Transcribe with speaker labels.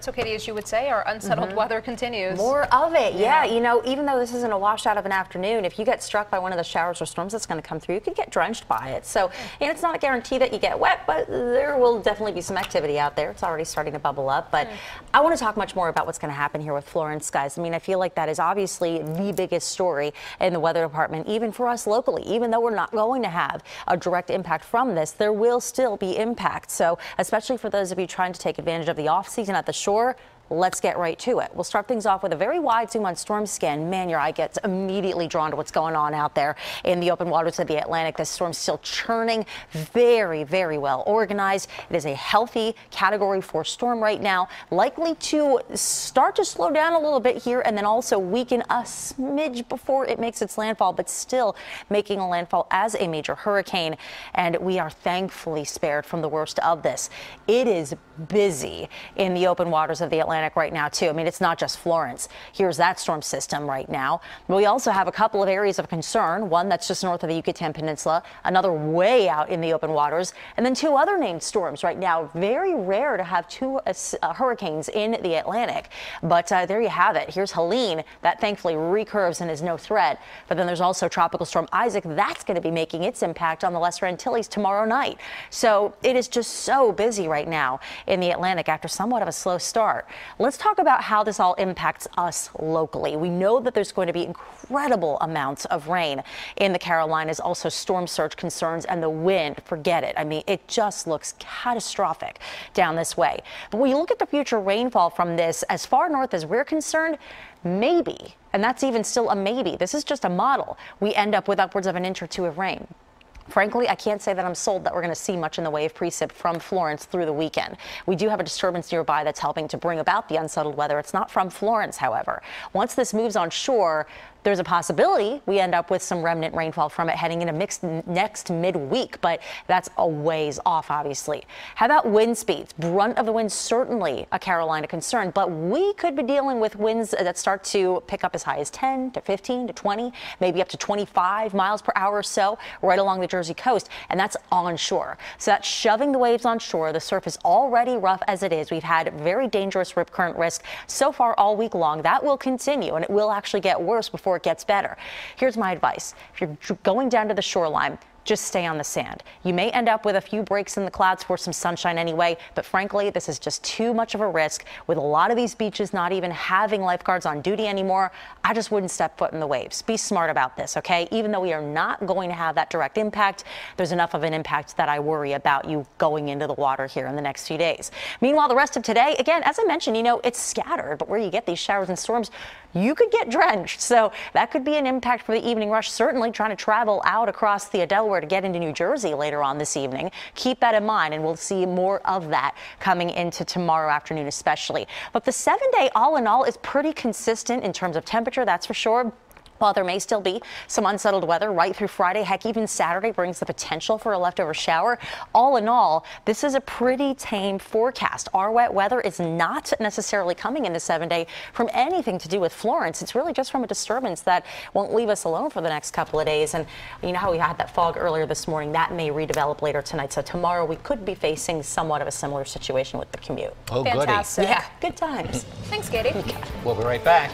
Speaker 1: So, Katie, as you would say, our unsettled weather continues.
Speaker 2: More of it, yeah. You know, even though this isn't a washout of an afternoon, if you get struck by one of the showers or storms that's going to come through, you could get drenched by it. So, and it's not a guarantee that you get wet, but there will definitely be some activity out there. It's already starting to bubble up. But I want to talk much more about what's going to happen here with Florence, guys. I mean, I feel like that is obviously the biggest story in the weather department, even for us locally. Even though we're not going to have a direct impact from this, there will still be impact. So, especially for those of you trying to take advantage of the off season at the shore, let's get right to it. We'll start things off with a very wide zoom on storm scan. Man, your eye gets immediately drawn to what's going on out there in the open waters of the Atlantic. This storm's still churning, very, very well organized. It is a healthy Category 4 storm right now, likely to start to slow down a little bit here and then also weaken a smidge before it makes its landfall, but still making a landfall as a major hurricane. And we are thankfully spared from the worst of this. It is busy in the open waters of the Atlantic right now, too. I mean, it's not just Florence. Here's that storm system right now. We also have a couple of areas of concern, one that's just north of the Yucatan Peninsula, another way out in the open waters, and then two other named storms right now. Very rare to have two hurricanes in the Atlantic, but there you have it. Here's Helene. That thankfully recurves and is no threat. But then there's also Tropical Storm Isaac. That's going to be making its impact on the Lesser Antilles tomorrow night. So it is just so busy right now in the Atlantic after somewhat of a slow start. Let's talk about how this all impacts us locally. We know that there's going to be incredible amounts of rain in the Carolinas, also storm surge concerns, and the wind, forget it. I mean, it just looks catastrophic down this way. But when you look at the future rainfall from this, as far north as we're concerned, maybe, and that's even still a maybe, this is just a model, we end up with upwards of an inch or two of rain. Frankly, I can't say that I'm sold that we're going to see much in the way of precip from Florence through the weekend. We do have a disturbance nearby that's helping to bring about the unsettled weather. It's not from Florence, however. Once this moves on shore, there's a possibility we end up with some remnant rainfall from it heading into next midweek, but that's a ways off, obviously. How about wind speeds? Brunt of the wind, certainly a Carolina concern, but we could be dealing with winds that start to pick up as high as 10 to 15 to 20, maybe up to 25 miles per hour or so right along the Jersey coast, and that's onshore. So that's shoving the waves on shore. The surface already rough as it is. We've had very dangerous rip current risk so far all week long. That will continue, and it will actually get worse before it gets better. Here's my advice. If you're going down to the shoreline, just stay on the sand. You may end up with a few breaks in the clouds for some sunshine anyway, but frankly, this is just too much of a risk. With a lot of these beaches not even having lifeguards on duty anymore, I just wouldn't step foot in the waves. Be smart about this, okay? Even though we are not going to have that direct impact, there's enough of an impact that I worry about you going into the water here in the next few days. Meanwhile, the rest of today, again, as I mentioned, you know, it's scattered, but where you get these showers and storms, you could get drenched. So that could be an impact for the evening rush, certainly trying to travel out across the Delaware to get into New Jersey later on this evening. Keep that in mind, and we'll see more of that coming into tomorrow afternoon especially. But the 7-day all in all is pretty consistent in terms of temperature, that's for sure. While there may still be some unsettled weather right through Friday, heck, even Saturday brings the potential for a leftover shower. All in all, this is a pretty tame forecast. Our wet weather is not necessarily coming into 7-day from anything to do with Florence. It's really just from a disturbance that won't leave us alone for the next couple of days. And you know how we had that fog earlier this morning? That may redevelop later tonight. So tomorrow we could be facing somewhat of a similar situation with the commute.
Speaker 3: Oh,
Speaker 1: fantastic.
Speaker 3: goody.
Speaker 2: Yeah, good times.
Speaker 1: Thanks, Katie.
Speaker 3: We'll be right back.